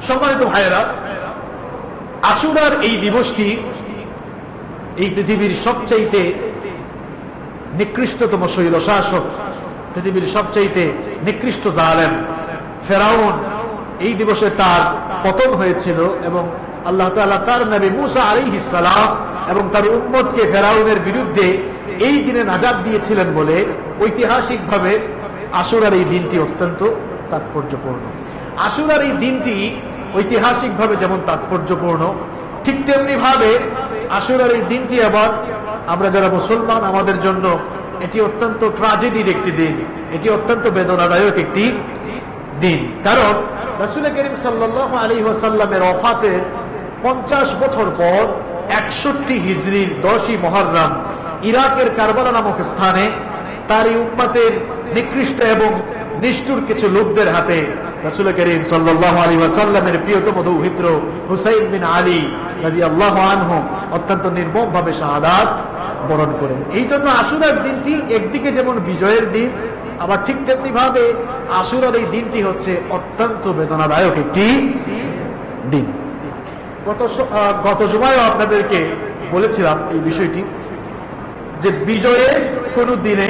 সম্মানিত ভাইয়েরা, আশুরার এই দিবসটি এই পৃথিবীর সবচাইতে নিকৃষ্টতম স্বৈরশাসক, পৃথিবীর সবচাইতে নিকৃষ্ট জালেম ফেরাউন, এই দিবসে তার পতন হয়েছিল এবং আল্লাহ তাআলা তার নবী মুসা আলাইহিস সালাম এবং তার উম্মতকে ফেরাউনের বিরুদ্ধে এই দিনে নাজাত দিয়েছিলেন বলে ঐতিহাসিকভাবে আশুরার এই দিনটি অত্যন্ত তাৎপর্যপূর্ণ। আশুরার এই দিনটি ঐতিহাসিকভাবে যেমন তাৎপর্যপূর্ণ, ঠিক তেমনি ভাবে আশুরার এই দিনটি আবার আমরা যারা মুসলমান আমাদের জন্য এটি অত্যন্ত ট্র্যাজেডির একটি দিন, এটি অত্যন্ত বেদনাদায়ক একটি দিন। কারণ রাসূল করিম সাল্লাল্লাহু আলাইহি ওয়াসাল্লামের ওফাতের 50 বছর পর 61 হিজরির 10ই মুহররম ইরাকের কারবালা নামক স্থানে তার এই উম্মতের নিকৃষ্ট এবং নিষ্ঠুর কিছু লোকদের হাতে রাসূল করিম সাল্লাল্লাহু আলাইহি ওয়াসাল্লামের প্রিয়তম দৌহিত্র হুসাইন বিন আলী রাদিয়াল্লাহু আনহু অত্যন্ত নির্মমভাবে শাহাদাত বরণ করেন। এই জন্য আশুরার দিনটি একদিকে যেমন বিজয়ের দিন, আবার ঠিক তেমনি ভাবে আশুরার এই দিনটি হচ্ছে অত্যন্ত বেদনাদায়ক একটি দিন। গত জুমায় আপনাদেরকে বলেছিলাম এই বিষয়টি যে বিজয়ের কোনো দিনে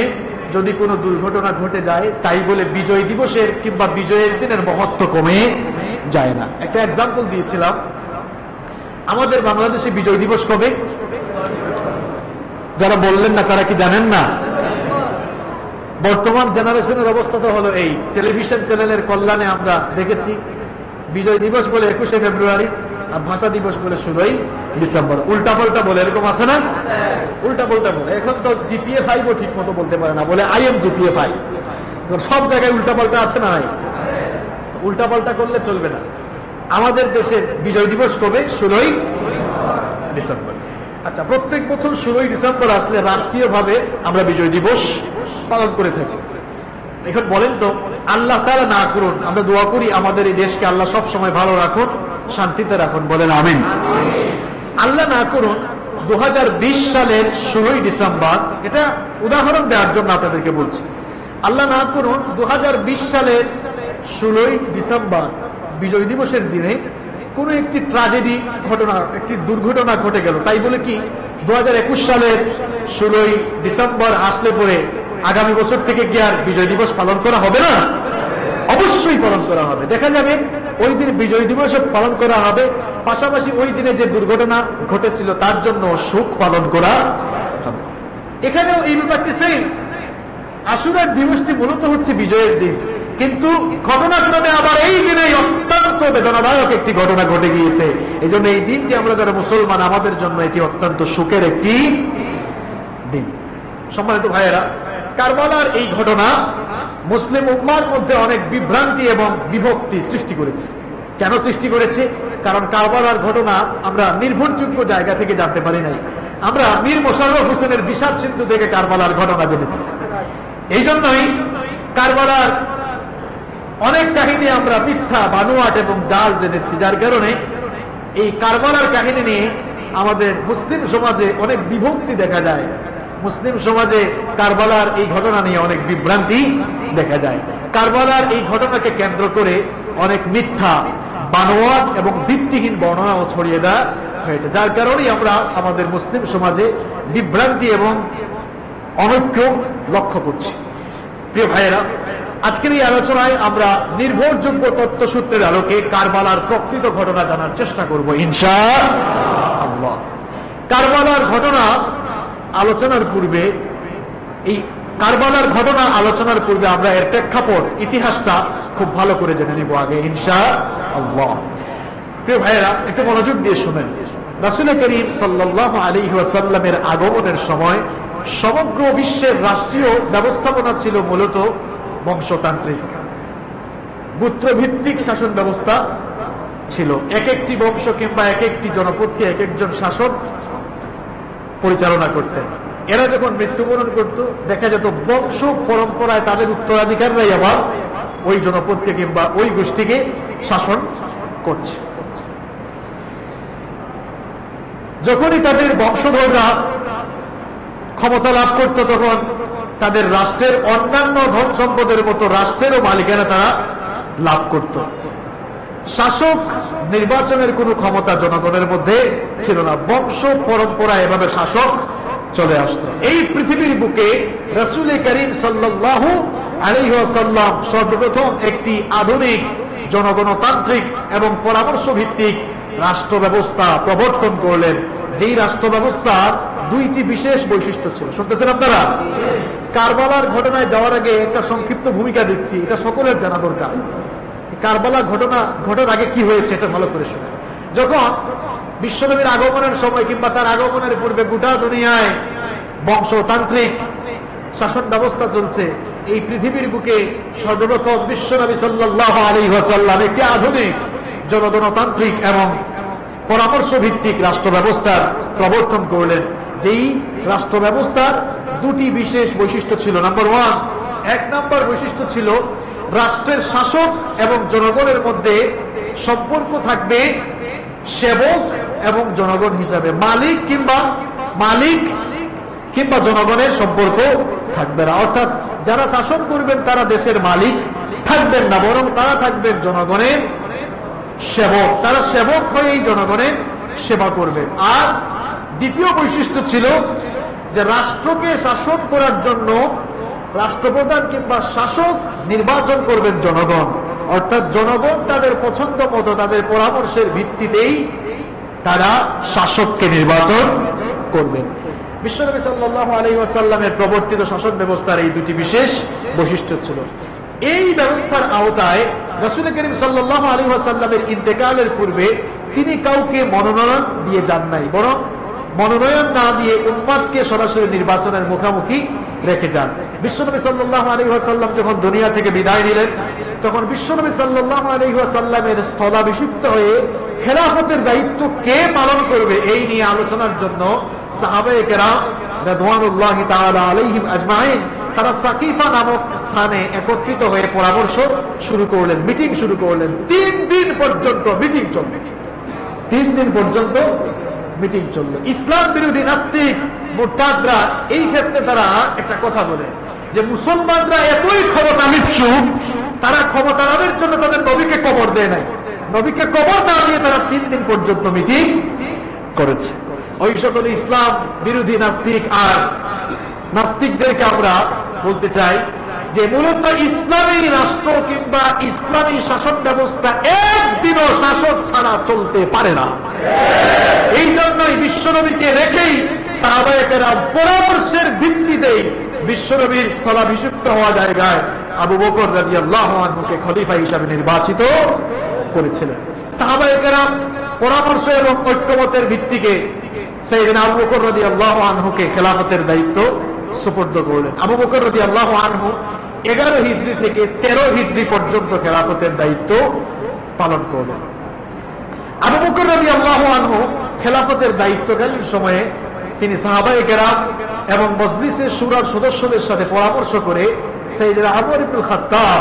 যদি কোনো দুর্ঘটনা ঘটে যায় তাই বলে বিজয় দিবসের কিংবা বিজয়ের দিনের মহত্ব কমে যায় না। একটা এক্সাম্পল দিয়েছিলাম, আমাদের বাংলাদেশে বিজয় দিবস কবে? যারা বললেন না তারা কি জানেন না? বর্তমান জেনারেশনের অবস্থা তো হলো এই, টেলিভিশন চ্যানেলের কল্যাণে আমরা দেখেছি বিজয় দিবস বলে 21শে ফেব্রুয়ারি আর ভাষা দিবস বলে 16ই ডিসেম্বর। উল্টা পাল্টা বলে, এরকম আছে না? উল্টা পাল্টা বলে। এখন তো জিপিএ 5ও ঠিক মতো বলতে পারে না, বলে আইএম জিপিএ 5। সব জায়গায় উল্টা পাল্টা আছে না? উল্টা পাল্টা করলে চলবে না। আমাদের দেশের বিজয় দিবস কবে? 16ই ডিসেম্বর। আচ্ছা, প্রত্যেক বছর 16ই ডিসেম্বর আসলে রাষ্ট্রীয়ভাবে আমরা বিজয় দিবস পালন করে থাকি। এখন বলেন তো, আল্লাহ তাআলা না করুন, আমরা দোয়া করি আমাদের এই দেশকে আল্লাহ সব সময় ভালো রাখুন, শান্তিতে রাখুন, বলেন আমিন। আল্লাহ না করুন 2020 সালের 16ই ডিসেম্বর, এটা উদাহরণ দেওয়ার জন্য আপনাদেরকে বলছি, আল্লাহ না করুন 2020 সালের 16ই ডিসেম্বর বিজয় দিবসের দিনে কোন একটি ট্র্যাজেডি ঘটনা, একটি দুর্ঘটনা ঘটে গেল, তাই বলে কি 2021 সালের 16ই ডিসেম্বর আসলে পরে আগামী বছর থেকে কি আর বিজয় দিবস পালন করা হবে না? অবশ্যই পালন করা হবে। দেখা যাবে ওই দিন বিজয় দিবস পালন করা হবে, পাশাপাশি ওই দিনে যে দুর্ঘটনা ঘটেছিল তার জন্য শোক পালন করা হবে। এখানেও এই ব্যাপারটি সেই আশুরার দিবসটি মূলত হচ্ছে বিজয়ের দিন, কিন্তু ঘটনাক্রমে আবার এই দিনে অত্যন্ত বেদনাদায়ক একটি ঘটনা ঘটে গিয়েছে। এই জন্য এই দিনটি আমরা যারা মুসলমান আমাদের জন্য এটি অত্যন্ত শোকের একটি দিন। সম্মানিত ভাইয়েরা, কারবালার এই ঘটনা মুসলিম উম্মার মধ্যে অনেক বিভ্রান্তি এবং বিভক্তি সৃষ্টি করেছে। কেন সৃষ্টি করেছে? কারণ কারবালার ঘটনা আমরা নির্ভরযোগ্য জায়গা থেকে জানতে পারি নাই। আমরা মীর মোশাররফ হোসেনের বিষাদ সিন্ধু থেকে কারবালার ঘটনা জেনেছি। এই জন্যই কারবালার অনেক কাহিনী আমরা মিথ্যা, বানোয়াট এবং জাল জেনেছি, যার কারণে এই কারবালার কাহিনী নিয়ে আমাদের মুসলিম সমাজে অনেক বিভক্তি দেখা যায়। মুসলিম সমাজে কারবালার এই ঘটনা নিয়ে অনেক বিভ্রান্তি দেখা যায়। কারবালার এই ঘটনাকে কেন্দ্র করে অনেক মিথ্যা, বানোয়াট এবং ভিত্তিহীন বর্ণনাও ছড়িয়ে দেওয়া হয়েছে, যার কারণেই আমরা আমাদের মুসলিম সমাজে বিভ্রান্তি এবং অনৈক্য লক্ষ্য করছি। প্রিয় ভাইয়েরা, আজকের এই আলোচনায় আমরা নির্ভরযোগ্য তথ্যসূত্রের আলোকে কারবালার প্রকৃত ঘটনা জানার চেষ্টা করব ইনশাআল্লাহ। কারবালার ঘটনা আলোচনার পূর্বে আমরা এর প্রেক্ষাপট, ইতিহাসটা খুব ভালো করে জেনে নিব আগে ইনশাআল্লাহ। প্রিয় ভাইয়েরা, একটু মনোযোগ দিয়ে শুনেন। রাসূল করিম সাল্লাল্লাহু আলাইহি ওয়াসাল্লামের আগমনের সময় সমগ্র বিশ্বের রাষ্ট্রীয় ব্যবস্থাপনা ছিল মূলত বংশতান্ত্রিক, গোত্রভিত্তিক শাসন ব্যবস্থা ছিল। এক একটি বংশ কিংবা এক একটি জনপদকে এক একজন শাসক পরিচালনা করতেন। এরা যখন মৃত্যুবরণ করত, দেখা যেত বংশ পরম্পরায় তাদের উত্তরাধিকাররাই আবার ওই জনপদকে কিংবা ওই গোষ্ঠীকে শাসন করছে। যখনই তাদের বংশধররা ক্ষমতা লাভ করত, তখন তাদের রাষ্ট্রের অন্যান্য ধন সম্পদের মতো রাষ্ট্রেরও মালিকানা তারা লাভ করত। শাসক নির্বাচনের কোনো ক্ষমতা জনগণের মধ্যে ছিল না, বংশ পরম্পরা এভাবে শাসক চলে আসতো। এই পৃথিবীর বুকে রাসূল করিম সাল্লাল্লাহু আলাইহি ওয়াসাল্লাম সর্বপ্রথম একটি আধুনিক জনগণতান্ত্রিক এবং পরামর্শ ভিত্তিক রাষ্ট্র ব্যবস্থা প্রবর্তন করলেন, যেই রাষ্ট্র ব্যবস্থার দুইটি বিশেষ বৈশিষ্ট্য ছিল। শুনতেছেন আপনারা? কারবালার ঘটনায় যাওয়ার আগে একটা সংক্ষিপ্ত ভূমিকা দিচ্ছি, এটা সকলের জানা দরকার। কারবালার ঘটনা ঘটার আগে কি হয়েছে এটা ভালো করে শুনে। যখন বিশ্বনবীর আগমনের সময় কিংবা তার আগমনের পূর্বে গোটা দুনিয়ায় বংশতান্ত্রিক শাসন ব্যবস্থা চলছে, এই পৃথিবীর বুকে সর্বপ্রথম বিশ্বনবী সাল্লাল্লাহু আলাইহি ওয়াসাল্লাম একটি আধুনিক জনগণতান্ত্রিক এবং পরামর্শ ভিত্তিক রাষ্ট্র ব্যবস্থার প্রবর্তন করলেন, যেই রাষ্ট্র ব্যবস্থার দুটি বিশেষ বৈশিষ্ট্য ছিল। নাম্বার ওয়ান, এক নম্বর বৈশিষ্ট্য ছিল রাষ্ট্রের শাসক এবং জনগণের মধ্যে সম্পর্ক থাকবে সেবক এবং জনগণ হিসাবে, মালিক কিংবা জনগণের সম্পর্ক থাকবে না। অর্থাৎ যারা শাসন করবেন তারা দেশের মালিক থাকবেন না, বরং তারা থাকবেন জনগণের সেবক, তারা সেবক হয়েই জনগণের সেবা করবেন। আর দ্বিতীয় বৈশিষ্ট্য ছিল যে রাষ্ট্রকে শাসন করার জন্য রাষ্ট্রপ্রধান কিংবা শাসক নির্বাচন করবেন জনগণ, অর্থাৎ জনগণ তাদের পছন্দ মতো তাদের পরামর্শের ভিত্তিতেই তারা শাসককে নির্বাচন করবেন। বিশ্বনবী সাল্লাল্লাহু আলাইহি ওয়াসাল্লামের প্রবর্তিত শাসন ব্যবস্থার এই দুটি বিশেষ বৈশিষ্ট্য ছিল। এই ব্যবস্থার আওতায় রাসূল করিম সাল্লাল্লাহু আলাইহি ওয়াসাল্লামের ইন্তেকালের পূর্বে তিনি কাউকে মনোনয়ন দিয়ে যান নাই, বরং মনোনয়ন না দিয়ে উম্মতকে সরাসরি নির্বাচনের মুখোমুখি রেখে যান। বিশ্বনবী সাল্লাল্লাহু আলাইহি ওয়াসাল্লাম যখন দুনিয়া থেকে বিদায় নিলেন, তখন বিশ্বনবী সাল্লাল্লাহু আলাইহি ওয়াসাল্লামের স্থলাভিষিক্ত হয়ে খেলাফতের দায়িত্ব কে পালন করবে এই নিয়ে আলোচনার জন্য সাহাবায়ে কেরাম রাদিয়াল্লাহু তাআলা আলাইহিম আজমাইন তারা সাকিফা নামক স্থানে একত্রিত হয়ে পরামর্শ শুরু করলেন, মিটিং শুরু করলেন। 3 দিন পর্যন্ত মিটিং চলবে, 3 দিন পর্যন্ত মিটিং চললো। ইসলাম বিরোধী নাস্তিক মুরতাদরা এই ক্ষেত্রে তারা একটা কথা বলে যে মুসলমানরা এতই ক্ষমতা লিপ্সু, তারা ক্ষমতা লাভের জন্য তাদের নবীকে কবর দেয় নাই, নবীকে কবর না দিয়ে তারা 3 দিন পর্যন্ত মিটিং করেছে। ওই সকল ইসলাম বিরোধী নাস্তিক আর নাস্তিকদেরকে আমরা বলতে চাই যে মূলত ইসলামী রাষ্ট্র কিংবা ইসলামী শাসন ব্যবস্থা একদিনও শাসক ছাড়া চলতে পারে না। এই জন্যই বিশ্বনবীকে রেখেই সাহাবায়ে কেরাম পরামর্শের ভিত্তিতেই বিশ্বনবীর স্থলাভিষিক্ত হওয়া জায়গায় আবু বকর রাদিয়াল্লাহু আনহুকে খলিফা হিসাবে নির্বাচিত করেছিলেন। সাহাবায়ে কেরাম পরামর্শ এবং ঐক্যমতের ভিত্তিতে সাইয়েদনা আবু বকর রাদিয়াল্লাহু আনহুকে খেলাফতের দায়িত্ব সুপর্দ করলেন। আবু বকর রাদিয়াল্লাহু আনহু 11 হিজরি থেকে 13 হিজরি পর্যন্ত খেলাফতের দায়িত্ব পালন করলেন। আবু বকর রাদিয়াল্লাহু আনহু খেলাফতের দায়িত্বকালীন সময়ে তিনি সাহাবায়ে কেরাম এবং মজলিসে শুরার সদস্যদের সাথে পরামর্শ করে সাইয়েদনা ওমর ইবনুল খাত্তাব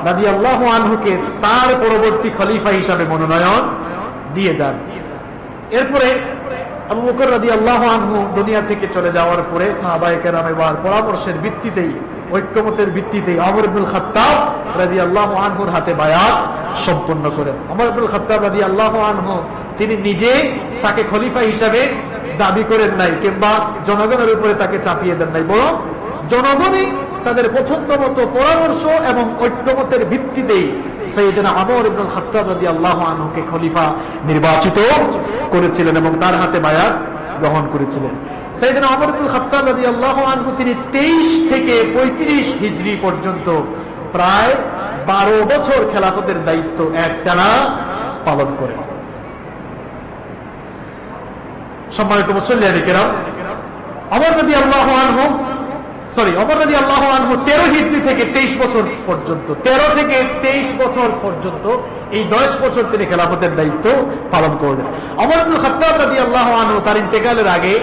রাদিয়াল্লাহু আনহুকে তার পরবর্তী খলিফা হিসাবে মনোনয়ন দিয়ে যান। এরপরে আবু বকর রাদিয়াল্লাহু আনহু দুনিয়া থেকে চলে যাওয়ার পরে সাহাবায়ে কেরাম এবার পরামর্শের ভিত্তিতেই ঐক্যমতের ভিত্তিতেই ওমর ইবনুল খাত্তাব রাদিয়াল্লাহু আনহুর হাতে বায়াত সম্পন্ন করেন। ওমর ইবনুল খাত্তাব রাদিয়াল্লাহু আনহু তিনি নিজে তাকে খলিফা হিসাবে দাবি করেন নাই কিংবা জনগণের উপরে তাকে চাপিয়ে দেন নাই, বরং জনগণই তাদের পছন্দ মতো পরামর্শ এবং ঐক্যমতের ভিত্তিতেই সাইয়েদনা ওমর ইবনুল খাত্তাব রাদিয়াল্লাহু আনহুকে খলিফা নির্বাচিত করেছিলেন এবং তার হাতে বায়াত গ্রহণ করেছিলেন। সাইয়েদনা ওমর ইবনুল খাত্তাব রাদিয়াল্লাহু আনহু তিনি 23 থেকে 35 হিজরি পর্যন্ত প্রায় 12 বছর খেলাফতের দায়িত্ব একটানা পালন করেন। সম্মানিত মুসল্লিয়ানে কেরাম, ওমর রাদিয়াল্লাহু আনহু 13 হিজরি থেকে 23 বছর পর্যন্ত 13 থেকে 23 বছর পর্যন্ত এই 10 বছর তিনি খেলাফতের দায়িত্ব পালন করলেন। ওমর ইবনুল খাত্তাব রাদিয়াল্লাহু আনহু তার ইন্তেকালের আগে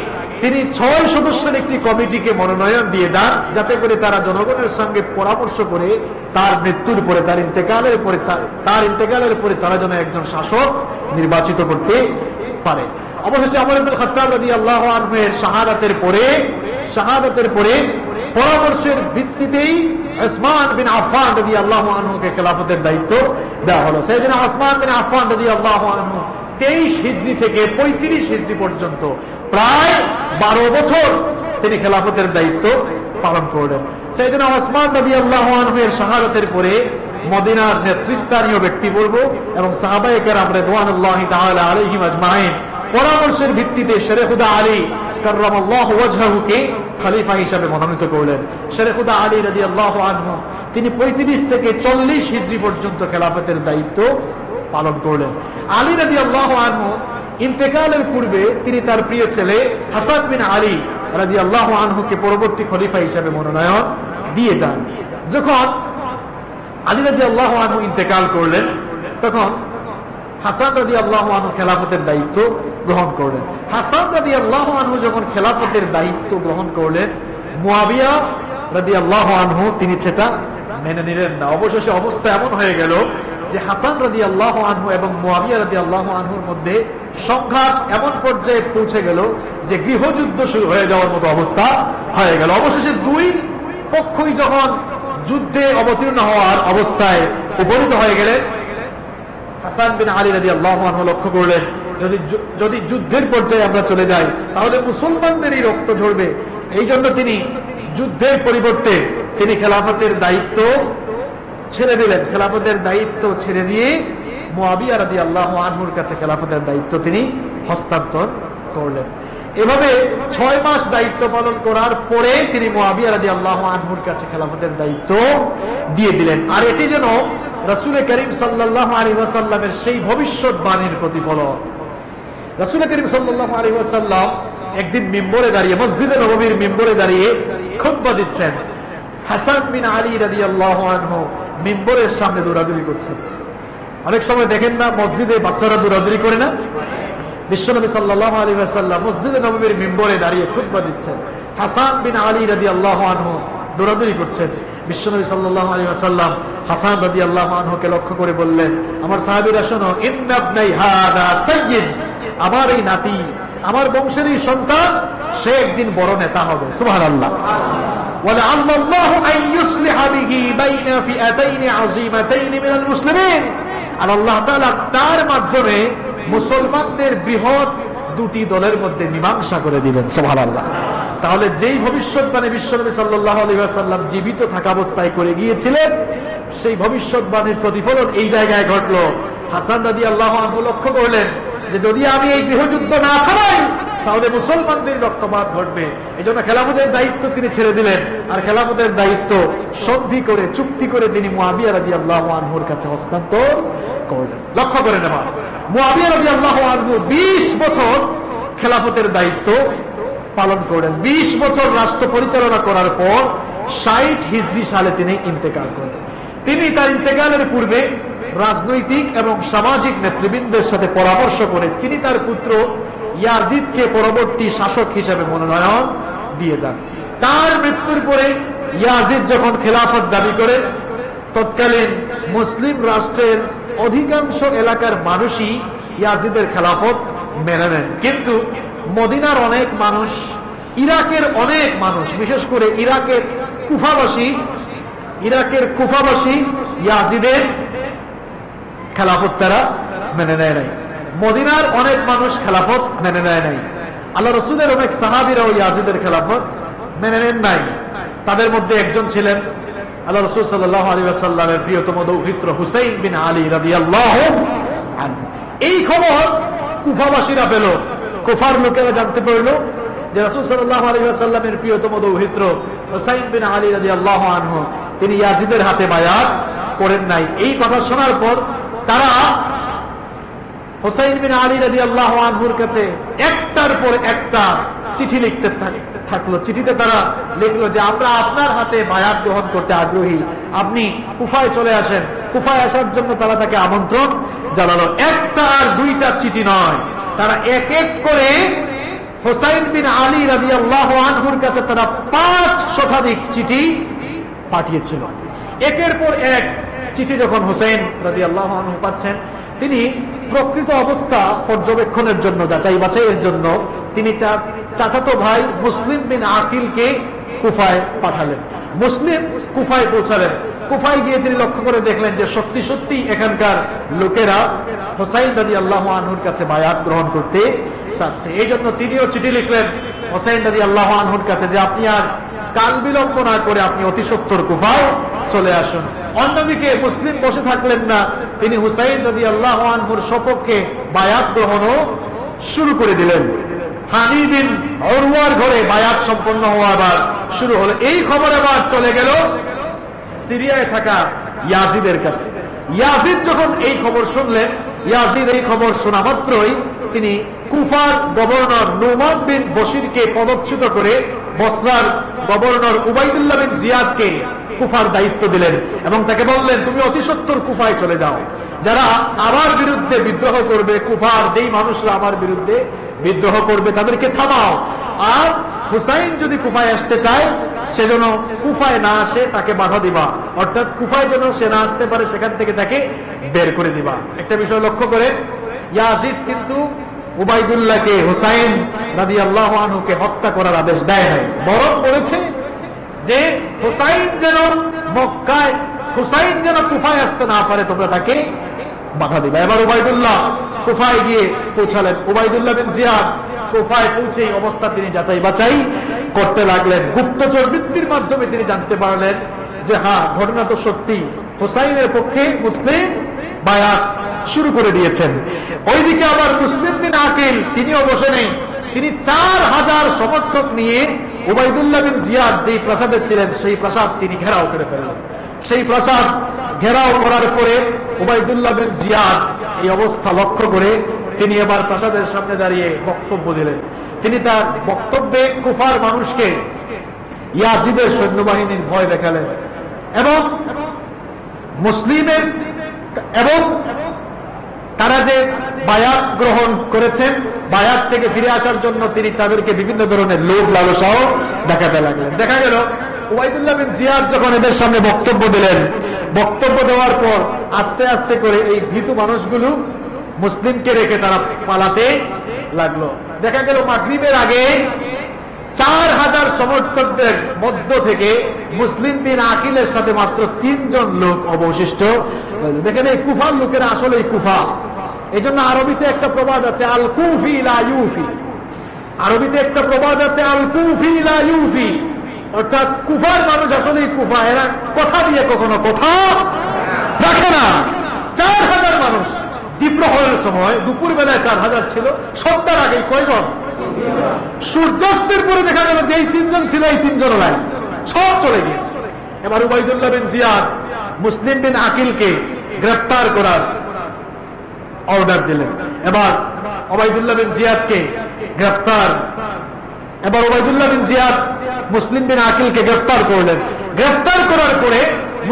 তিনি 6 সদস্যের একটি কমিটিকে মনোনয়ন দিয়ে যান, যাতে করে তারা জনগণের সঙ্গে পরামর্শ করে তার মৃত্যুর পরে, তার ইন্তেকালের পরে তারা যেন একজন শাসক নির্বাচিত করতে পারে। অবশেষে ওমর ইবনে খাত্তাব রাদিয়াল্লাহু আনহু এর শাহাদাতের পরে পরামর্শের ভিত্তিতেই উসমান বিন আফফান রাদিয়াল্লাহু আনহুকে খেলাফতের দায়িত্ব দেওয়া হলো। সাইয়েদনা উসমান বিন আফফান রাদিয়াল্লাহু আনহু 23 হিজরি থেকে 35 হিজরি পর্যন্ত প্রায় 12 বছর তিনি খেলাফতের দায়িত্ব পালন করলেন। সাইয়েদনা উসমান রাদিয়াল্লাহু আনহু এর শাহাদাতের পরে মদিনার নেতৃস্থানীয় ব্যক্তি বলবো এবং সাহাবায়ে কেরাম রিদওয়ানুল্লাহি তাআলা আলাইহিম আজমাইন পরামর্শের ভিত্তিতে শেরেখুদা আলী কাররামাল্লাহু ওয়াজহাহুকে খলিফা হিসেবে মনোনীত করলেন। শেরেখুদা আলী রাদিয়াল্লাহু আনহু তিনি 35 থেকে 40 হিজরি পর্যন্ত খেলাফতের দায়িত্ব পালন করলেন। আলী রাদিয়াল্লাহু আনহু ইন্তেকালের পূর্বে তিনি তার প্রিয় ছেলে হাসান বিন আলী রাদিয়াল্লাহু আনহুকে পরবর্তী খলিফা হিসেবে মনোনয়ন দিয়ে যান। যখন আলী রাদিয়াল্লাহু আনহু ইন্তেকাল করলেন, তখন হাসান রাদিয়াল্লাহু আনহু খেলাফতের দায়িত্ব গ্রহণ করলেন। হাসান রাদিয়াল্লাহু আনহু যখন খেলাফতের দায়িত্ব গ্রহণ করলেন, মুয়াবিয়া রাদিয়াল্লাহু আনহু তিনি সেটা মেনে নিলেন না। অবশেষে অবস্থা এমন হয়ে গেল যে হাসান রাদিয়াল্লাহু আনহু এবং মুয়াবিয়া রাদিয়াল্লাহু আনহুর মধ্যে সংঘাত এমন পর্যায়ে পৌঁছে গেল যে গৃহযুদ্ধ শুরু হয়ে যাওয়ার মতো অবস্থা হয়ে গেল। অবশেষে দুই পক্ষই যখন যুদ্ধে অবতীর্ণ হওয়ার অবস্থায় উপনীত হয়ে গেলেন, হাসান বিন আলী রাদিয়াল্লাহু আনহু লক্ষ্য করলেন যদি যুদ্ধের পর্যায়ে আমরা চলে যাই তাহলে মুসলমানদেরই রক্ত ঝরবে। এই জন্য তিনি যুদ্ধের পরিবর্তে তিনি খেলাফতের দায়িত্ব ছেড়ে দিলেন। খেলাফতের দায়িত্ব ছেড়ে দিয়ে মুয়াবিয়া রাদিয়াল্লাহু আনহুর কাছে খেলাফতের দায়িত্ব তিনি হস্তান্তর করলেন। এভাবে 6 মাস দায়িত্ব পালন করার পরে তিনি মুয়াবিয়া রাদিয়াল্লাহু আনহুর কাছে খেলাফতের দায়িত্ব দিয়ে দিলেন। আর এটি যেন রাসূল করিম সাল্লাল্লাহু আলাইহি ওয়াসাল্লামের সেই ভবিষ্যৎবাণীর প্রতিফলন। রাসূল করিম সাল্লাল্লাহু আলাইহি ওয়াসাল্লাম একদিন মিম্বরে দাঁড়িয়ে, মসজিদে নববীর মিম্বরে দাঁড়িয়ে খুতবা দিচ্ছেন। হাসান বিন আলী রাদিয়াল্লাহু আনহু মিম্বরের সামনে দৌড়াদৌড়ি করছেন। অনেক সময় দেখেন না মসজিদে বাচ্চারা দৌড়াদৌড়ি করে না? বিশ্বনবী সাল্লাল্লাহু আলাইহি ওয়াসাল্লাম মসজিদে নববীর মিম্বরে দাঁড়িয়ে খুতবা দিচ্ছেন। হাসান বিন আলী রাদিয়াল্লাহু আনহু দৌড়াদৌড়ি করছেন। বিশ্বনবী সাল্লাল্লাহু আলাইহি ওয়াসাল্লাম হাসান রাদিয়াল্লাহু আনহুকে লক্ষ্য করে বললেন, আমার সাহাবীরা শোনো, ইন্না ইবনাই হাদা সাইয়্যিদ, আমার এই নাতি, আমার বংশেরই সন্তান, সে একদিন বড় নেতা হবে। সুবহানাল্লাহ। ولعل الله أن يصلح به بين فئتين عظيمتين من المسلمين, আর আল্লাহ তাআলা তার মাধ্যমে মুসলমানদের বৃহৎ দুটি দলের মধ্যে মীমাংসা করে দিবেন। সুবহানাল্লাহ। তাহলে যেই ভবিষ্যৎবাণী বিশ্বনবী সাল্লাল্লাহু আলাইহি ওয়াসাল্লাম জীবিত থাকা অবস্থায় করে গিয়েছিলেন, সেই ভবিষ্যৎবাণীর প্রতিফলন এই জায়গায় ঘটলো। হাসান রাদিয়াল্লাহু আনহু লক্ষ্য করলেন যে যদি আমি এই গৃহযুদ্ধ না থামাই তাহলে মুসলমানদের রক্তপাত ঘটবে। এই জন্য খেলাফতের দায়িত্ব তিনি ছেড়ে দিলেন, আর খেলাফতের দায়িত্ব সন্ধি করে, চুক্তি করে তিনি মুয়াবিয়া রাদিয়াল্লাহু আনহুর কাছে হস্তান্তর করলেন। লক্ষ্য করে নেওয়া, মুয়াবিয়া রাদিয়াল্লাহু আনহু 20 বছর খেলাফতের দায়িত্ব পালন করলেন। 20 বছর রাষ্ট্র পরিচালনা করার পর 60 হিজরি সালে তিনি ইন্তেকাল করলেন। তিনি তার ইন্তেকালের পূর্বে রাজনৈতিক এবং সামাজিক নেতৃবৃন্দের সাথে পরামর্শ করে তিনি তার পুত্র ইয়াজিদকে পরবর্তী শাসক হিসেবে মনোনয়ন দিয়ে যান। তার মৃত্যুর পরে ইয়াজিদ যখন খেলাফত দাবি করেন, তৎকালীন মুসলিম রাষ্ট্রের অধিকাংশ এলাকার মানুষই ইয়াজিদের খেলাফত মেনে নেন। কিন্তু মদিনার অনেক মানুষ, ইরাকের অনেক মানুষ, বিশেষ করে ইরাকের কুফাবাসী ইয়াজিদের খেলাফত তারা মেনে নেয় নাই। মদিনার অনেক মানুষ খেলাফত মেনে নেয় নাই। আল্লাহ রাসূলের অনেক সাহাবীরাও ইয়াজিদের খেলাফত মেনে নেন নাই। তাদের মধ্যে একজন ছিলেন আল্লাহ রাসূল সাল্লাল্লাহু আলাইহি ওয়াসাল্লামের প্রিয়তম দৌহিত্র হুসাইন বিন আলী রাদিয়াল্লাহু আনহু। এই খবর কুফাবাসীরা পেল, কুফার লোকেরা জানতে পারল যে রাসূল সাল্লাল্লাহু আলাইহি ওয়াসাল্লামের প্রিয়তম দৌহিত্র হুসাইন বিন আলী রাদিয়াল্লাহু আনহু তিনি ইয়াজিদের হাতে বায়াত করেন নাই। এই কথা শোনার পর তারা হুসাইন বিন আলী রাদিয়াল্লাহু আনহুর কাছে একটার পর একটা চিঠি লিখতে থাকলো। চিঠিতে তারা লিখলো যে আমরা আপনার হাতে বায়াত গ্রহণ করতে আগ্রহী, আপনি কুফায় চলে আসেন। কুফায় আসার জন্য তারা তাকে আমন্ত্রণ জানালো। একটা আর দুইটা চিঠি নয়, তারা এক এক করে হুসাইন বিন আলী রাদিয়াল্লাহু আনহুর কাছে তারা 5 শতাধিক চিঠি পাঠিয়েছিল। একের পর এক চিঠি যখন হুসাইন রাদিয়াল্লাহু আনহু পাচ্ছেন, তিনি প্রকৃত অবস্থা পর্যবেক্ষণের জন্য, যাচাই বাছাইয়ের জন্য তিনি চাচাতো ভাই মুসলিম বিন আকিলকে কুফায় পাঠালেন। মুসলিম কুফায় পৌঁছালেন। কুফায় গিয়ে তিনি লক্ষ্য করে দেখলেন যে সত্যি সত্যি এখানকার লোকেরা হুসাইন রাদিয়াল্লাহু আনহুর কাছে বায়াত গ্রহণ করতে চাচ্ছে। এই জন্য তিনিও চিঠি লিখলেন হুসাইন রাদিয়াল্লাহু আনহুর কাছে যে আপনি আর কাল বিলম্ব না করে আপনি অতি সত্বর কুফায় চলে আসুন। অন্যদিকে মুসলিম বসে থাকলেন না, তিনি হুসাইন রাদিয়াল্লাহু আনহুর সপক্ষে বায়াত গ্রহণও শুরু করে দিলেন। হানি বিন উরওয়ার ঘরে বায়াত সম্পন্ন হওয়া আবার শুরু হলো। এই খবর আবার চলে গেল সিরিয়ায় থাকা ইয়াজিদের কাছে। ইয়াজিদ যখন এই খবর শুনলেন, ইয়াজিদ এই খবর শোনা মাত্রই তিনি কুফার গভর্নর নুমান বিন বশিরকে পদচ্যুত করে বসরার গভর্নর উবাইদুল্লাহ বিন জিয়াদকে কুফার দায়িত্ব দিলেন এবং তাকে বললেন, তুমি অতি সত্বর কুফায় চলে যাও। যারা আমার বিরুদ্ধে বিদ্রোহ করবে, কুফার যেই মানুষরা আমার বিরুদ্ধে বিদ্রোহ করবে তাদেরকে থামাও। আর হুসাইন যদি কুফায় আসতে চায়, সেজন্য কুফায় না আসে তাকে বাধা দিবা, অর্থাৎ কুফায় যেন সে না আসতে পারে সেখান থেকে তাকে বের করে দিবা। একটা বিষয় লক্ষ্য করে, ইয়াজিদ কিন্তু উবাইদুল্লাহকে, হুসাইন রাদিয়াল্লাহু আনহুকে হত্যা করার আদেশ দেয় নাই, বরং বলেছে যে হুসাইন যেন মক্কায়, হুসাইন যেন কুফায় আসতে না পারে তোমরা তাকে বাধা দিবা। এবার উবাইদুল্লাহ কুফায় গিয়ে পৌঁছালেন। উবাইদুল্লাহ বিন জিয়াদ কুফায় পৌঁছে অবস্থা তিনি যাচাই বাছাই করতে লাগলেন। গুপ্তচর বৃত্তির মাধ্যমে তিনি জানতে পারলেন যে হ্যাঁ, ঘটনা তো সত্যি, হুসাইনের পক্ষে মুসলিম বায়াত শুরু করে দিয়েছেন। ওইদিকে আবার মুসলিম বিন আকিল তিনিও বসে নেই, তিনি 4000 সমর্থক নিয়ে উবাইদুল্লাহ বিন জিয়াদ যেই প্রাসাদে ছিলেন সেই প্রাসাদ তিনি ঘেরাও করে ফেললেন। সেই প্রাসাদ ঘেরাও করার পরে উবাইদুল্লাহ বিন জিয়াদ এই অবস্থা লক্ষ্য করে তিনি এবার প্রাসাদের সামনে দাঁড়িয়ে বক্তব্য দিলেন। তিনি তার বক্তব্যে কুফার মানুষকে ইয়াজিদের সৈন্যবাহিনীর ভয় দেখালেন এবং মুসলিমের এবং তারা যে বায়াত গ্রহণ করেছেন, বায়াত থেকে ফিরে আসার জন্য তিনি তাদেরকে বিভিন্ন ধরনের লোভ লালসাও দেখাতে লাগলেন। দেখা গেল উবাইদুল্লাহ বিন জিয়াদ যখন এদের সামনে বক্তব্য দিলেন, বক্তব্য দেওয়ার পর আস্তে আস্তে করে এই ভীতু মানুষগুলো মুসলিমকে রেখে তারা পালাতে লাগলো। দেখা গেল মাগরিবের আগে 4000 সমর্থকদের মধ্য থেকে মুসলিম বিন আকিলের সাথে মাত্র 3 জন লোক অবশিষ্ট। দেখেন এই কুফার লোকেরা আসলে কুফা। এই জন্য আরবিতে একটা প্রবাদ আছে, আল কুফি লা ইউফি। আরবিতে একটা প্রবাদ আছে, আল কুফি লা ইউফি, অর্থাৎ কুফার মানুষ আসলে কুফা, এরা কথা দিয়ে কখনো কথা রাখে না। 4000 মানুষ দ্বীপ্রহরের সময়, দুপুর বেলায় 4000 ছিল, সন্ধ্যার আগে কয়জন? সূর্যাস্তের পরে দেখা গেল যে এই 3 জন ছিল, এই 3 জন নাই, সব চলে গিয়েছে। এবার উবাইদুল্লাহ বিন জিয়াদ মুসলিম বিন আকিলকে গ্রেফতার করার অর্ডার দিলেন। এবার উবাইদুল্লাহ বিন জিয়াদকে গ্রেফতার, এবার উবাইদুল্লাহ বিন জিয়াদ মুসলিম বিন আকিলকে গ্রেফতার করলেন। গ্রেফতার করার পরে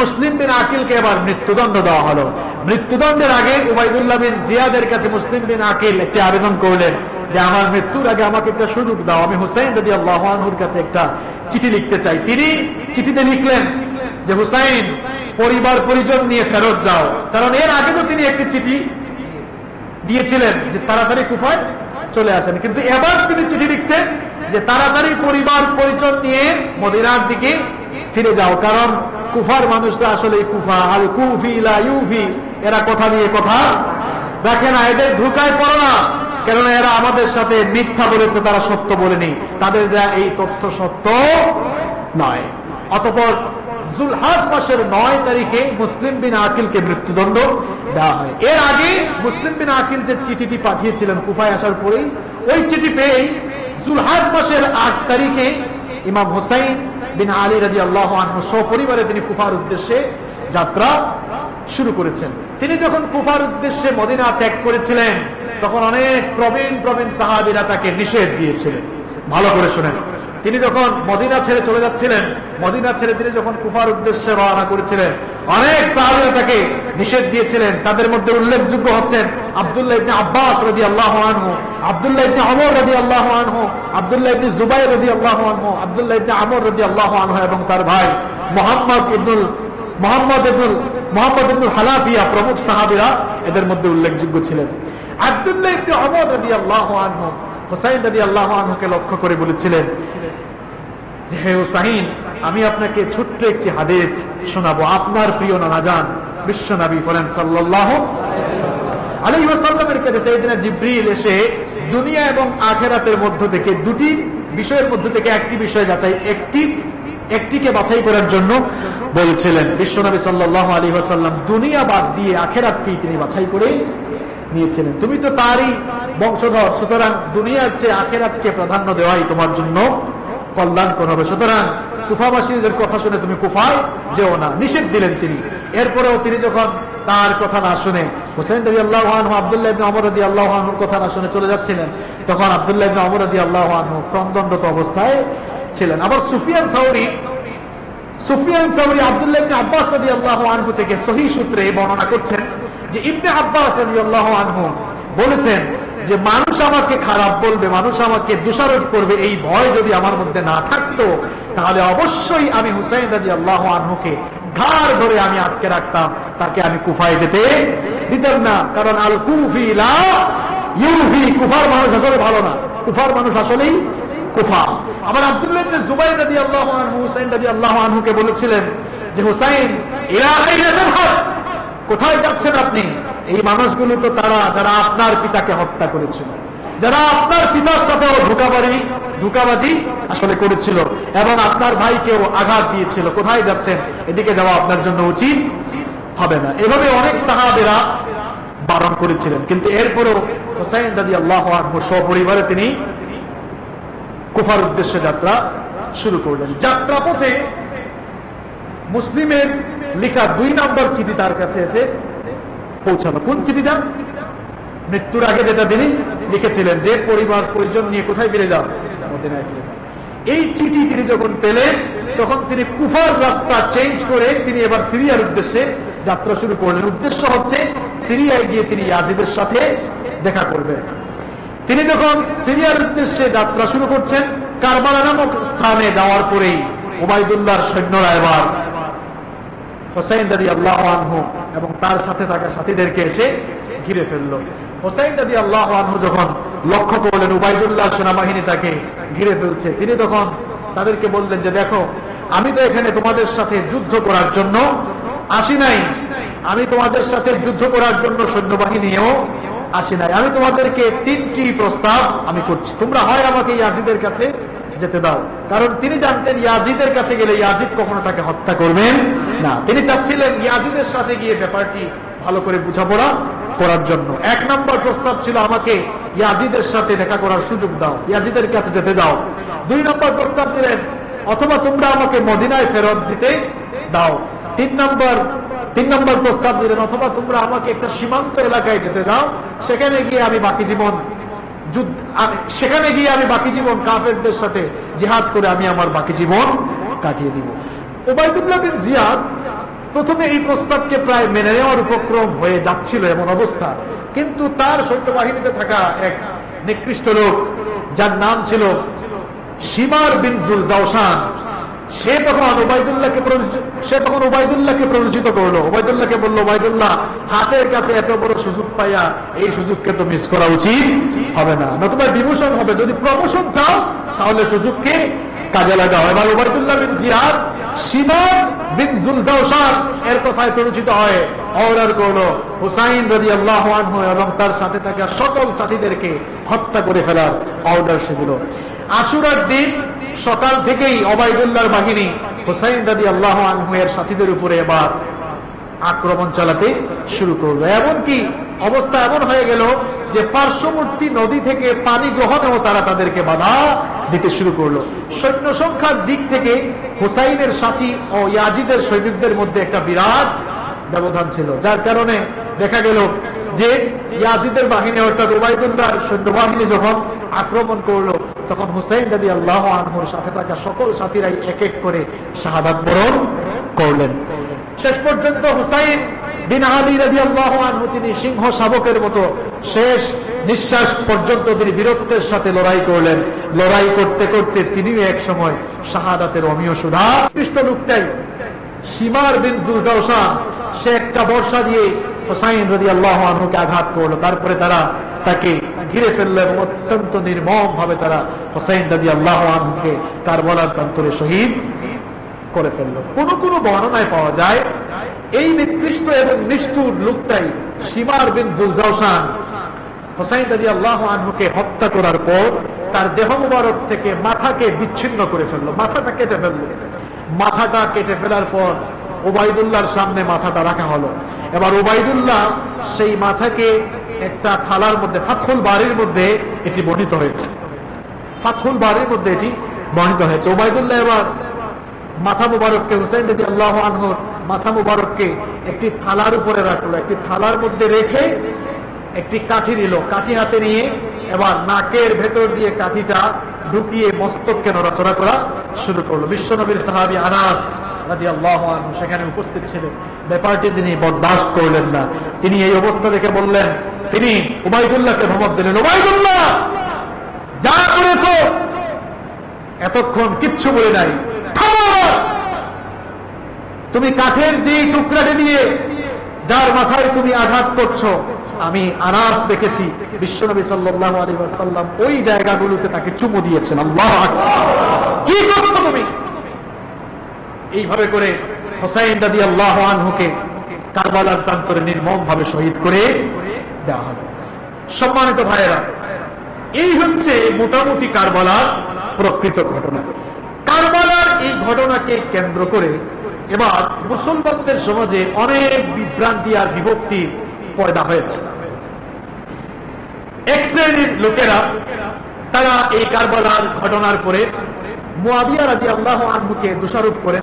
মুসলিম বিন আকিলকে এবার মৃত্যুদণ্ড দেওয়া হলো। মৃত্যুদণ্ডের আগে উবাইদুল্লাহ বিন জিয়াদের কাছে মুসলিম বিন আকিল একটি আবেদন করলেন যে আমার মৃত্যুর আগে আমাকে একটা সুযোগ দাও, আমি হুসাইন রাদিয়াল্লাহু আনহুর কাছে একটা চিঠি লিখতে চাই। তিনি চিঠিতে লিখলেন যে হুসাইন, পরিবার পরিজন নিয়ে ফেরত যাও, কারণ এর আগে তো তিনি একটি চিঠি দিয়েছিলেন যে তাড়াতাড়ি কুফায় চলে আসেন, কিন্তু এবার তিনি চিঠি লিখছেন যে তাড়াতাড়ি পরিবার পরিজন নিয়ে মদিনার দিকে ফিরে যাও, কারণ কুফার মানুষরা আসলে কুফা, আল কুফি লা ইউফি, এরা কথা দিয়ে কথা রাখে না, এদের ধোঁকায় পড়ো না, কেননা এরা আমাদের সাথে মিথ্যা বলেছে, তারা সত্য বলেনি, তাদের দেয়া এই তথ্য সত্য নয়। অতঃপর যুলহাজ মাসের 9 তারিখে মুসলিম বিন আকিলকে মৃত্যুদণ্ড দেওয়া হয়। এর আগে মুসলিম বিন আকিল যে চিঠিটি পাঠিয়েছিলেন কুফায় আসার পরেই, ওই চিঠি পেয়ে যুলহাজ মাসের 8 তারিখে ইমাম হুসাইন বিন আলী রাদিয়াল্লাহু আনহু সপরিবারে তিনি কুফার উদ্দেশ্যে যাত্রা শুরু করেছেন। তিনি যখন কুফার উদ্দেশ্যে মদিনা ত্যাগ করেছিলেন, তখন অনেক প্রবীণ প্রবীণ সাহাবীরা তাকে নিষেধ দিয়েছিলেন ভালো করে শুনেন, তিনি যখন মদিনা ছেড়ে চলে যাচ্ছিলেন, মদিনা ছেড়ে তিনি যখন কুফার উদ্দেশ্যে রওনা করেছিলেন, অনেক সাহাবীরা তাকে নিষেধ দিয়েছিলেন। তাদের মধ্যে উল্লেখযোগ্য হচ্ছেন আব্দুল্লাহ ইবনে আব্বাস রাদিয়াল্লাহু আনহু, আব্দুল্লাহ ইবনে ওমর রাদিয়াল্লাহু আনহু, আব্দুল্লাহ ইবনে জুবাইর রাদিয়াল্লাহু আনহু, আব্দুল্লাহ ইবনে আমর রাদিয়াল্লাহু আনহু এবং তার ভাই মুহাম্মদ ইবনুল হালাফিয়া প্রমুখ সাহাবীরা এদের মধ্যে উল্লেখযোগ্য ছিলেন। আব্দুল্লাহ ইবনে ওমর রাদিয়াল্লাহু আনহু হুসাইন রাদিয়াল্লাহু আনহুকে লক্ষ্য করে বলেছিলেন যে, হে হুসাইন, আমি আপনাকে ছোট্ট একটি হাদিস শোনাবো। আপনার প্রিয় নানাজান বিশ্ব নবী বলেন সাল্লাল্লাহু আলাইহি ওয়াসাল্লামের কাছে সাইয়েদনা জিবরিল এসে দুনিয়া এবং আখিরাতের মধ্য থেকে দুটি বিষয়ের মধ্য থেকে একটি বিষয় যাচাই একটিকে বাছাই করার জন্য বলেছিলেন। বিশ্ব নবী সাল্লাল্লাহু আলাইহি ওয়াসাল্লাম দুনিয়া বাদ দিয়ে আখিরাতকেই তিনি বাছাই করে নিয়েছিলেন। তুমি তো তারই বংশধর, সুতরাং দুনিয়ার চেয়ে আখিরাতকে প্রাধান্য দেওয়াই তোমার জন্য কল্যাণকর হবে। সুতরাং কুফাবাসীদের কথা শুনে তুমি কুফায় যেও না, নিষেধ দিলেন তিনি। এরপরেও তিনি যখন তার কথা না শুনে হুসাইন রাদিয়াল্লাহু আনহু আব্দুল্লাহ ইবনে ওমর রাদিয়াল্লাহু আনহুর কথা না শুনে চলে যাচ্ছিলেন, তখন আব্দুল্লাহ ইবনে ওমর রাদিয়াল্লাহু আনহু ক্রন্দনরত অবস্থায় ছিলেন। আবার সুফিয়ান সাউরি আব্দুল্লাহ ইবনে আব্বাস রাদিয়াল্লাহু আনহু থেকে সহিহ সূত্রে বর্ণনা করছেন যে ইবনে আব্বাস রাদিয়াল্লাহু আনহু বলেছেন যে মানুষ আমাকে খারাপ বলবে, মানুষ আমাকে দোষারোপ করবে, এই ভয় যদি আমার মধ্যে না থাকতো তাহলে অবশ্যই আমি হুসাইন রাদিয়াল্লাহু আনহুকে ঘাড় ধরে আমি আটকে রাখতাম, তাকে আমি কুফায় যেতে দিতাম না। কারণ আল কুফি লা ইউফি, কুফার মানুষ আসলে ভালো না, কুফার মানুষ আসলেই কুফা। আবার আব্দুল্লাহ ইবনে জুবাইর রাদিয়াল্লাহু আনহু হুসাইন রাদিয়াল্লাহু আনহুকে বলেছিলেন যে, হুসাইন ইলা আইনা তাযহাব, কোথায় যাচ্ছেন আপনি? এই মানুষগুলো তো তারা যারা আপনার পিতাকে হত্যা করেছিল, যারা আপনার পিতার সাথে ধোঁকাবাজি আসলে করেছিল এবং আপনার ভাইকেও আঘাত দিয়েছিল। কোথায় যাচ্ছেন? এদিকে যাওয়া আপনার জন্য উচিত হবে না। এভাবে অনেক সাহাবীরা বারণ করেছিলেন, কিন্তু এরপরও হুসাইন রাদিয়াল্লাহু আনহু সপরিবারে তিনি কুফার উদ্দেশ্যে যাত্রা শুরু করলেন। যাত্রা পথে মুসলিমের লেখা 2 নম্বর চিঠি তার কাছে এসে পৌঁছালো। কোন চিঠিটা? মৃত্যুর আগে যেটা তিনি লিখেছিলেন যে পরিবার পরিজন নিয়ে কোথায় ফিরে যাও, মদিনায় ফিরে যাও। এই চিঠি তিনি যখন পেলেন তখন তিনি কুফার রাস্তা চেঞ্জ করে তিনি এবার সিরিয়ার উদ্দেশ্যে যাত্রা শুরু করলেন। উদ্দেশ্য হচ্ছে সিরিয়ায় গিয়ে তিনি ইয়াজিদের সাথে দেখা করবেন। তিনি যখন সিরিয়ার উদ্দেশ্যে যাত্রা শুরু করছেন, কারবালা নামক স্থানে যাওয়ার পরেই উবাইদুল্লাহর সৈন্যরা এবার হুসাইন রাদিয়াল্লাহু আনহু এবং তার সাথে থাকা সাথীদেরকে এসে ঘিরে ফেললো। হুসাইন রাদিয়াল্লাহু আনহু যখন লক্ষ্য করলেন উবাইদুল্লাহ সেনাবাহিনী তাকে ঘিরে ফেলছে, তিনি তখন তাদেরকে বললেন যে, দেখো, আমি তো এখানে তোমাদের সাথে যুদ্ধ করার জন্য আসি নাই, আমি তোমাদের সাথে যুদ্ধ করার জন্য সৈন্যবাহিনীও আসি নাই। আমি তোমাদেরকে 3টি প্রস্তাব আমি করছি, তোমরা হয় আমাকে ইয়াজিদের কাছে যেতে দাও। কারণ তিনি জানতেন ইয়াজিদের কাছে গেলে ইয়াজিদ কখনো তাকে হত্যা করবেন না। তিনি চাচ্ছিলেন ইয়াজিদের সাথে গিয়ে ব্যাপারটি ভালো করে বোঝাপড়া করার জন্য। 1 নম্বর প্রস্তাব ছিল আমাকে ইয়াজিদের সাথে দেখা করার সুযোগ দাও, ইয়াজিদের কাছে যেতে দাও। 2 নম্বর প্রস্তাব দিলেন অথবা তোমরা আমাকে মদিনায় ফেরত দিতে দাও। 3 নম্বর প্রস্তাব দিলেন অথবা তোমরা আমাকে একটা সীমান্ত এলাকায় যেতে দাও, সেখানে গিয়ে আমি বাকি জীবন কাফেরদের সাথে জিহাদ করে আমি আমার বাকি জীবন কাটিয়ে দিব। উবাইদুল্লাহ বিন জিয়াদ প্রথমে এই প্রস্তাবকে প্রায় মেনে নেওয়ার উপক্রম হয়ে যাচ্ছিল এমন অবস্থা, কিন্তু তার সৈন্যবাহিনীতে থাকা এক নিকৃষ্ট লোক যার নাম ছিল শিমার বিন জুল জাওশান, সে তখন উবাইদুল্লাহকে প্ররোচিত করলো। উবাইদুল্লাহকে বলল, উবাইদুল্লাহ, হাতের কাছে এত বড় সুযোগ পাইয়া এই সুযোগকে তো মিস করা উচিত হবে না, নতুবা ডিমোশন হবে। যদি প্রমোশন চাও তাহলে সুযোগকে কাজে লাগাও। এবার উবাইদুল্লাহ বিন জিয়াদ শিমার বিন জুল জাওশান এর কথায় প্ররোচিত হয় অর্ডার করলো হুসাইন রাদিয়াল্লাহু আনহু এবং তার সাথে থাকা সকল সাথীদেরকে হত্যা করে ফেলার অর্ডার সে দিল। আশুরার দিন সকাল থেকেই উবাইদুল্লাহর বাহিনী হুসাইন রাদিয়াল্লাহু আনহু এর সাথীদের উপরে এবার আক্রমণ চালাতে শুরু করলো। এমনকি অবস্থা এমন হয়ে গেল যে পার্শ্ববর্তী নদী থেকে পানি গ্রহণেও তারা তাদেরকে বাধা দিতে শুরু করলো। সৈন্য সংখ্যার দিক থেকে হুসাইনের সাথী ও ইয়াজিদের সৈনিকদের মধ্যে একটা বিরাট ব্যবধান ছিল, যার কারণে দেখা গেল যে ইয়াজিদের বাহিনী অর্থাৎ উবাইদুল্লাহর সৈন্যবাহিনী যখন আক্রমণ করলো, তখন হুসাইন রাদিয়াল্লাহু আনহুর সাথে থাকা সকল সাথীরাই এক এক করে শাহাদাত বরণ করলেন। শেষ পর্যন্ত হুসাইন বিন আলী রাদিয়াল্লাহু আনহু তিনি সিংহ শাবকের মতো শেষ নিঃশ্বাস পর্যন্ত তিনি বীরত্বের সাথে লড়াই করলেন। লড়াই করতে করতে তিনিও এক সময় শাহাদাতের অমীয় সুধা পৃষ্ঠ লোকটাই শিমার বিন যুলজাওশান, সে একটা বর্ষা দিয়ে হুসাইন রাদিয়াল্লাহু আনহুকে আঘাত করলো। তারপরে তারা তাকে ঘিরে ফেললো এবং অত্যন্ত নির্মম ভাবে তারা হুসাইন রাদিয়াল্লাহু আনহুকে কারবালার প্রান্তরে শহীদ করে ফেললো। কোন কোন বর্ণনায় পাওয়া যায় এই নিকৃষ্ট এবং নিষ্ঠুর লোকটাই শিমার বিন যুলজাওশান হুসাইন রাদিয়াল্লাহু আনহুকে হত্যা করার পর তার দেহ মুবারক থেকে মাথাকে বিচ্ছিন্ন করে ফেললো, মাথাটা কেটে ফেললো। মাথাটা কেটে ফেলার পর উবাইদুল্লাহর সামনে মাথাটা রাখা হলো। এবার উবাইদুল্লাহ সেই মাথাকে একটা থালার মধ্যে, ফাতহুল বারির মধ্যে এটি বর্ণিত হয়েছে, ফাতহুল বারির মধ্যে এটি বর্ণিত হয়েছে। উবাইদুল্লাহ এবার মাথা মুবারককে, হুসাইন রাদিয়াল্লাহু আনহুর মাথা মুবারককে একটি থালার উপরে রাখলো। একটি থালার মধ্যে রেখে একটি কাঠি দিল, কাঠি হাতে নিয়ে এবার নাকের ভেতর দিয়ে কাঠিটা ঢুকিয়ে মস্তককে নড়াচড়া করা শুরু করলো। বিশ্বনবীর সাহাবী আনাস রাদিয়াল্লাহু আনহু সেখানে উপস্থিত ছিলেন। ব্যাপারটি তিনি বরদাস্ত করলেন না। তিনি এই অবস্থা দেখে বললেন, তিনি উবাইদুল্লাহকে ধমক দিলেন, উবাইদুল্লাহ যা করেছো এতক্ষণ কিচ্ছু বলে নাই, তুমি কাঠের যে টুকরাটি দিয়ে যার মাথায় তুমি আঘাত করছো, আমি আনাস দেখেছি বিশ্বনবী সাল্লাল্লাহু আলাইহি ওয়াসাল্লাম ওই জায়গাগুলোতে তাকে চুমু দিয়েছেন। আল্লাহু আকবার, কি করছো তুমি? এইভাবে করে হুসাইন রাদিয়াল্লাহু আনহুকে কারবালার প্রান্তরে নির্মম ভাবে শহীদ করে দেওয়া হলো। সম্মানিত ভাইয়েরা, এই হচ্ছে মোটামুটি কারবালার প্রকৃত ঘটনা। কারবালার এই ঘটনাকে কেন্দ্র করে এবার মুসলমানদের সমাজে অনেক বিভ্রান্তি আর বিভক্তি পয়দা হয়েছে। এক শ্রেণীর লোকেরা তারা এই কারবালার ঘটনার পরে মুআবিয়া রাদিয়াল্লাহু আনহুকে দোষারোপ করে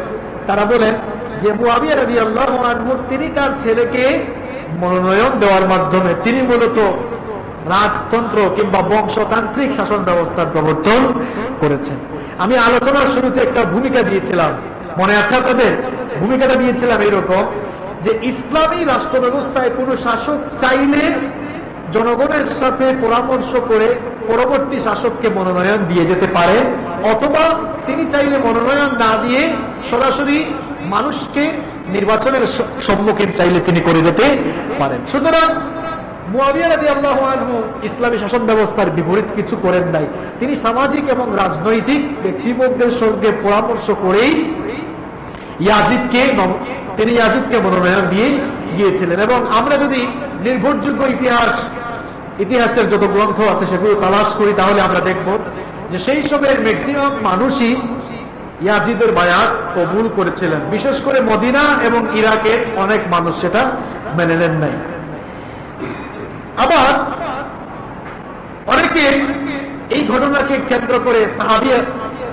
তারা বলেন যে মুআবিয়া রাদিয়াল্লাহু আনহু তিনি তার ছেলেকে মনোনয়ন দেওয়ার মাধ্যমে তিনি মূলত রাজতন্ত্র কিংবা বংশতান্ত্রিক শাসন ব্যবস্থার প্রবর্তন করেছেন। আমি আলোচনার শুরুতে একটা ভূমিকা দিয়েছিলাম, মনে আছে আপনাদের? ভূমিকাটা দিয়েছিলাম এইরকম যে ইসলামী রাষ্ট্র ব্যবস্থায় কোন শাসক চাইলে জনগণের সাথে পরামর্শ করে পরবর্তী শাসককে মনোনয়ন দিয়ে যেতে পারে, অথবা তিনি চাইলে মনোনয়ন না দিয়ে সরাসরি মানুষকে নির্বাচনের সম্মুখীন চাইলে তিনি করে যেতে পারেন। সুতরাং মুআবিয়া রাদিয়াল্লাহু আনহু ইসলামী শাসন ব্যবস্থার বিপরীত কিছু করেন নাই। তিনি সামাজিক এবং রাজনৈতিক ব্যক্তিবর্গের সঙ্গে পরামর্শ করেই ইয়াজিদকে মনোনয়ন দিয়ে গিয়েছিলেন। এবং আমরা যদি নির্ভরযোগ্য ইতিহাসের যত গ্রন্থ আছে সেগুলো তালাশ করি, তাহলে আমরা দেখব যে সেই সময়ের ম্যাক্সিমাম মানুষই ইয়াজিদের বায়াত কবুল করেছিলেন। বিশেষ করে মদিনা এবং ইরাকের অনেক মানুষ সেটা মেনে নেন নাই। আবার অনেকে এই ঘটনাকে কেন্দ্র করে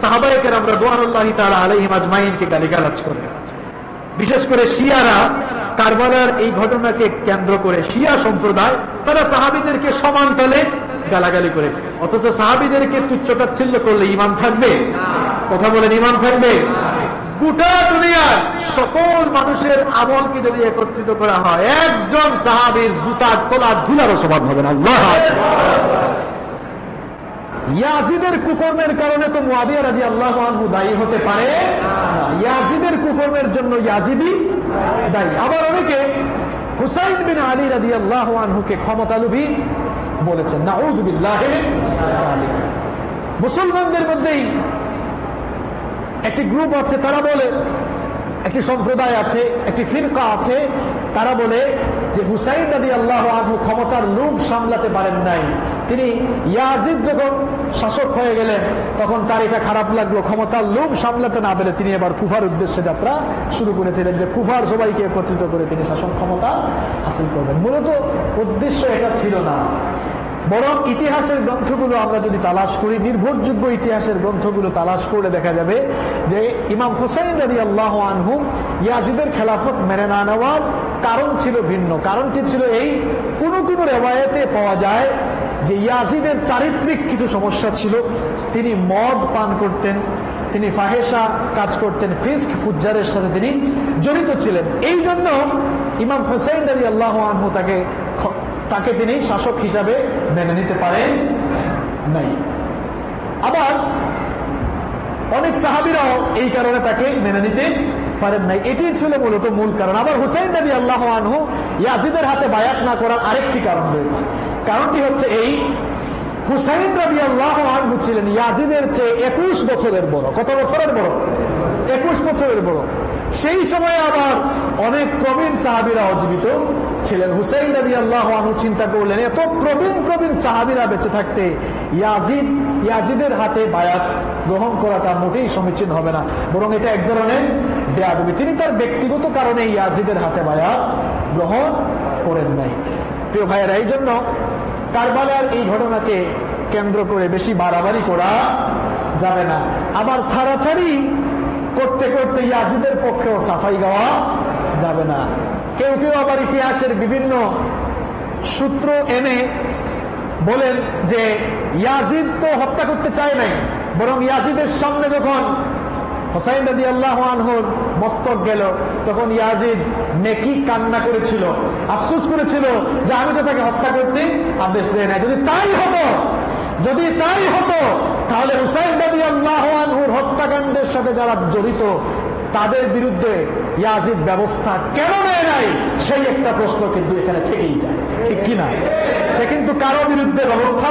সাহাবায়ে কেরাম রাদিয়াল্লাহু তাআলা আলাইহিম আজমাইনকে গালিগালাজ করে। বিশেষ করে শিয়ারা কারবালার এই ঘটনাকে কেন্দ্র করে শিয়া সম্প্রদায় তারা সাহাবীদেরকে সমান তালে গালাগালি করে, অথচ সাহাবীদেরকে তুচ্ছতাচ্ছিল্য করলে ঈমান থাকবে? কথা বলেন, ঈমান থাকবে? গোটা দুনিয়ার সকল মানুষের আমলকে যদি একত্রিত করা হয়, একজন সাহাবীর জুতার তলার ধুলারও সমান হবে না। আল্লাহু আকবার। ইয়াজিদের কুকর্মের কারণে তো মুআবিয়া রাদিয়াল্লাহু আনহু দায়ী হতে পারে না, ইয়াজিদের কুকর্মের জন্য ইয়াজিদি দায়ী। আবার অনেকে হুসাইন বিন আলী রাদিয়াল্লাহু আনহুকে ক্ষমতালোভী বলেছেন, নাউযু বিল্লাহি। মুসলমানদের মধ্যেই একটি গ্রুপ আছে, তারা বলে, একটি সম্প্রদায় আছে, একটি ফিরকা আছে, তারা বলে যে হুসাইন রাদিয়াল্লাহু আনহু ক্ষমতার লোভ সামলাতে পারেন নাই। তিনি ইয়াজিদ যখন শাসক হয়ে গেলেন তখন তার এটা খারাপ লাগলো, ক্ষমতার লোভ সামলাতে না পেরে তিনি এবার কুফার উদ্দেশ্যে যাত্রা শুরু করেছিলেন, যে কুফার সবাইকে একত্রিত করে তিনি শাসন ক্ষমতা হাসিল করবেন। মূলত উদ্দেশ্য এটা ছিল না। বরং ইতিহাসের গ্রন্থগুলো আমরা যদি তালাশ করি, নির্ভরযোগ্য ইতিহাসের গ্রন্থগুলো তালাশ করলে দেখা যাবে যে ইমাম হুসাইন রাদিয়াল্লাহু আনহু ইয়াজিদের খেলাফত মেনে না নেওয়ার কারণ ছিল ভিন্ন। কারণটি ছিল এই, কোন কোন রেওয়ায়েতে পাওয়া যায় যে ইয়াজিদের চারিত্রিক কিছু সমস্যা ছিল। তিনি মদ পান করতেন, তিনি ফাহেসা কাজ করতেন, ফিস্ক ফুজ্জারের সাথে তিনি জড়িত ছিলেন। এই জন্য ইমাম হুসাইন রাদিয়াল্লাহু আনহু তাকে তিনি শাসক হিসাবে মেনে নিতে পারেন নাই। আবার অনেক সাহাবীরাও এই কারণে তাকে মেনে নিতে পারেন নাই। এটি ছিল মূলত মূল কারণ। আবার হুসাইন রাদিয়াল্লাহু আনহু ইয়াজিদের হাতে বায়াত না করার আরেকটি কারণ রয়েছে। কারণটি হচ্ছে এই, হুসাইন রাদিয়াল্লাহু আনহু ছিলেন ইয়াজিদের চেয়ে 21 বছরের বড়। কত বছরের বড়? 21 বছরের বড়। সেই সময়ে আবার অনেক প্রবীণ সাহাবীরা জীবিত ছিলেন। হুসাইন রাদিয়াল্লাহু আনহু চিন্তা করলেন, এত প্রবীণ সাহাবীরা বেঁচে থাকতে ইয়াজিদের হাতে বায়াত গ্রহণ করাটা মোটেই সমীচীন হবে না, বরং এটা এক ধরনের বেয়াদবি। তিনি তার ব্যক্তিগত কারণে ইয়াজিদের হাতে বায়াত গ্রহণ করেন নাই। প্রিয় ভাইয়েরা, এই জন্য কারবালার এই ঘটনাকে কেন্দ্র করে বেশি বাড়াবাড়ি করা যাবে না। আবার ছাড়াছাড়ি করতে করতে ইয়াজিদের পক্ষেও সাফাই গাওয়া যাবে না। কেউ কেউ আবার ইতিহাসের বিভিন্ন সূত্র এনে বলেন যে ইয়াজিদ তো হত্যা করতে চায় নাই, বরং ইয়াজিদের সামনে যখন হুসাইন রাদিয়াল্লাহু আনহুর মস্তক গেল তখন ইয়াজিদ নেকি কান্না করেছিল, আফসোস করেছিল যে আমি তো তাকে হত্যা করতে আদেশ দেয় না। যদি তাই হতো তাহলে হুসাইন রাদিয়াল্লাহু আনহুর হত্যাকাণ্ডের সাথে যারা জড়িত তাদের বিরুদ্ধে ইয়াজিদ ব্যবস্থা কেন নেয় নাই, সেই একটা প্রশ্ন কিন্তু এখানে থেকেই যায়, ঠিক কিনা? সে কিন্তু কারো বিরুদ্ধে ব্যবস্থা